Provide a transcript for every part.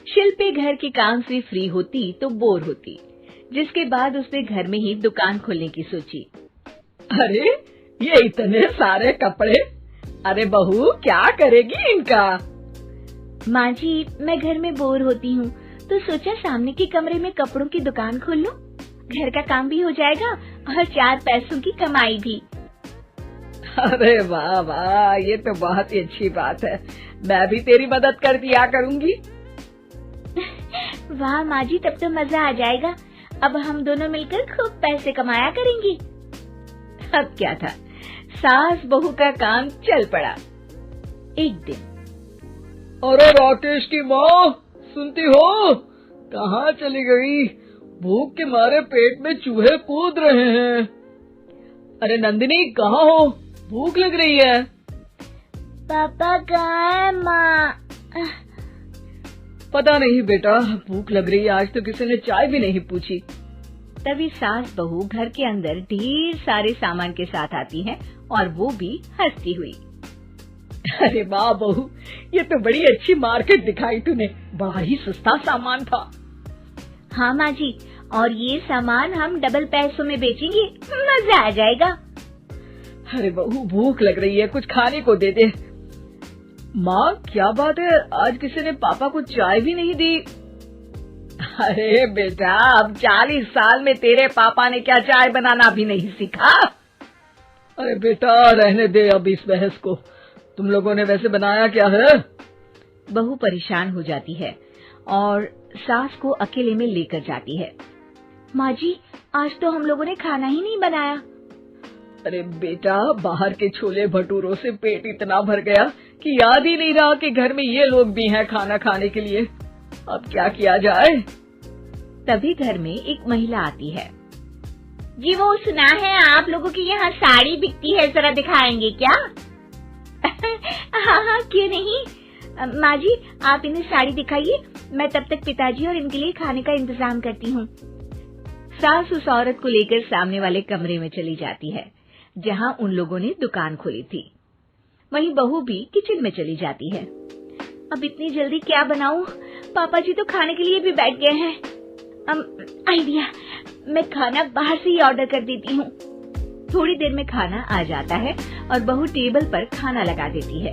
शिल्पी घर के काम से फ्री होती तो बोर होती, जिसके बाद उसने घर में ही दुकान खोलने की सोची। अरे ये इतने सारे कपड़े, अरे बहू क्या करेगी इनका? माँ जी, मैं घर में बोर होती हूँ तो सोचा सामने के कमरे में कपड़ों की दुकान खोल लूं। घर का काम भी हो जाएगा और 4 पैसों की कमाई भी। अरे वाह वाह, ये तो बहुत ही अच्छी बात है। मैं भी तेरी मदद कर दिया करूंगी। वाह माँ जी, तब तो मजा आ जाएगा। अब हम दोनों मिलकर खूब पैसे कमाया करेंगे। अब क्या था, सास बहू का काम चल पड़ा। एक दिन, अरे राकेश की माँ, सुनती हो? कहाँ चली गई? भूख के मारे पेट में चूहे कूद रहे हैं। अरे नंदिनी, कहाँ हो? भूख लग रही है। पापा कहाँ है माँ? पता नहीं बेटा, भूख लग रही है। आज तो किसी ने चाय भी नहीं पूछी। तभी सास बहू घर के अंदर ढेर सारे सामान के साथ आती है और वो भी हंसती हुई। अरे वाह बहू, ये तो बड़ी अच्छी मार्केट दिखाई तूने। बड़ा ही सस्ता सामान था। हाँ माँ जी, और ये सामान हम डबल पैसों में बेचेंगे, मजा आ जाएगा। अरे बहू, भूख लग रही है, कुछ खाने को दे दे। माँ क्या बात है, आज किसी ने पापा को चाय भी नहीं दी? अरे बेटा, अब 40 साल में तेरे पापा ने क्या चाय बनाना भी नहीं सीखा? अरे बेटा रहने दे अब इस बहस को। तुम लोगों ने वैसे बनाया क्या है? बहू परेशान हो जाती है और सास को अकेले में लेकर जाती है। माँ जी, आज तो हम लोगों ने खाना ही नहीं बनाया। अरे बेटा, बाहर के छोले भटूरों से पेट इतना भर गया कि याद ही नहीं रहा कि घर में ये लोग भी हैं खाना खाने के लिए। अब क्या किया जाए? तभी घर में एक महिला आती है। जी, वो सुना है आप लोगों की यहाँ साड़ी बिकती है, जरा दिखाएंगे क्या? हाँ हाँ, क्यों नहीं। माँ जी, आप इन्हें साड़ी दिखाइए, मैं तब तक पिताजी और इनके लिए खाने का इंतजाम करती हूँ। सास उस औरत को लेकर सामने वाले कमरे में चली जाती है जहाँ उन लोगों ने दुकान खोली थी। वहीं बहू भी किचन में चली जाती है। अब इतनी जल्दी क्या बनाऊं? पापा जी तो खाने के लिए भी बैठ गए हैं। आइडिया, मैं खाना बाहर से ही ऑर्डर कर देती हूँ। थोड़ी देर में खाना आ जाता है और बहू टेबल पर खाना लगा देती है।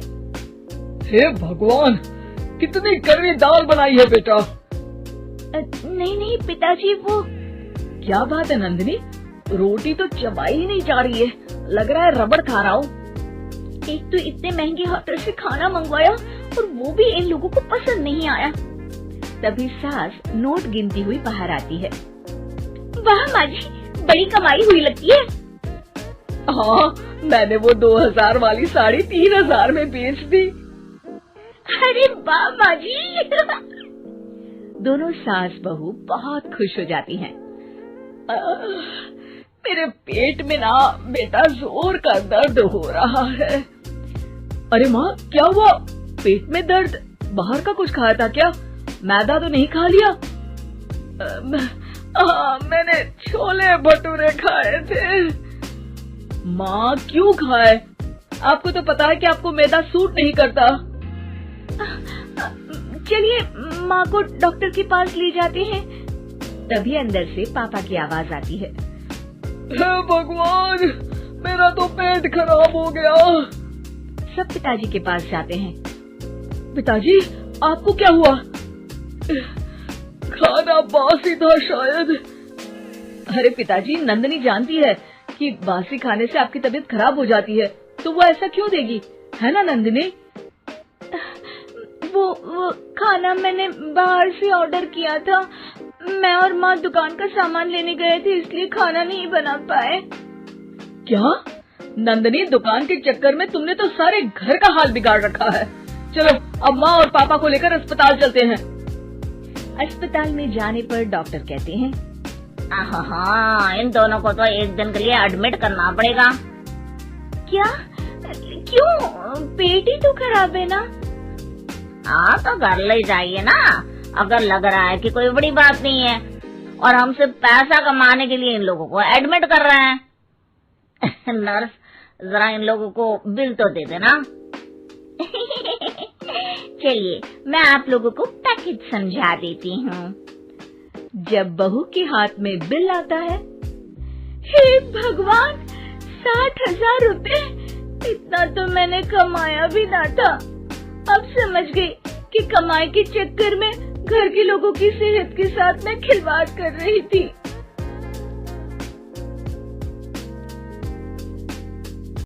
हे भगवान, कितनी कड़वी दाल बनाई है बेटा। नहीं नहीं पिताजी, वो क्या बात है नंदिनी, रोटी तो चबाई ही नहीं जा रही है, लग रहा है रबड़ खा रहा हूँ। एक तो इतने महंगे होटल से खाना मंगवाया और वो भी इन लोगों को पसंद नहीं आया। तभी सास नोट गिनती हुई बाहर आती है। वाह माँ जी, बड़ी कमाई हुई लगती है। हाँ, मैंने वो 2000 वाली साड़ी 3000 में बेच दी। अरे वाह माँ जी। दोनों सास बहू बहुत खुश हो जाती हैं। मेरे पेट में ना बेटा जोर का दर्द हो रहा है। अरे माँ, क्या हुआ? पेट में दर्द? बाहर का कुछ खाया था क्या? मैदा तो नहीं खा लिया? मैंने छोले भटूरे खाए थे। माँ क्यों खाए? आपको तो पता है कि आपको मैदा सूट नहीं करता। चलिए माँ को डॉक्टर के पास ले जाते हैं। तभी अंदर से पापा की आवाज आती है। हे भगवान, मेरा तो पेट खराब हो गया। सब पिताजी के पास जाते हैं। पिताजी, आपको क्या हुआ? खाना बासी था शायद। अरे पिताजी, नंदिनी जानती है कि बासी खाने से आपकी तबीयत खराब हो जाती है, तो वो ऐसा क्यों देगी, है ना नंदिनी? वो खाना मैंने बाहर से ऑर्डर किया था। मैं और माँ दुकान का सामान लेने गए थे, इसलिए खाना नहीं बना पाए। क्या नंदिनी, दुकान के चक्कर में तुमने तो सारे घर का हाल बिगाड़ रखा है। चलो अब माँ और पापा को लेकर अस्पताल चलते हैं। अस्पताल में जाने पर डॉक्टर कहते हैं, हाँ, इन दोनों को तो एक दिन के लिए एडमिट करना पड़ेगा। क्या? क्यों? पेट ही तो खराब है ना। हाँ, तो घर ले जाइए ना, अगर लग रहा है कि कोई बड़ी बात नहीं है और हम सिर्फ पैसा कमाने के लिए इन लोगों को एडमिट कर रहे हैं। नर्स, जरा इन लोगों को बिल तो दे देना। चलिए, मैं आप लोगों को पैक हित समझा देती हूँ। जब बहू के हाथ में बिल आता है, हे भगवान, 60,000 रुपए! इतना तो मैंने कमाया भी ना था। अब समझ गई कि कमाई के चक्कर में घर के लोगों की सेहत के साथ मैं खिलवाड़ कर रही थी।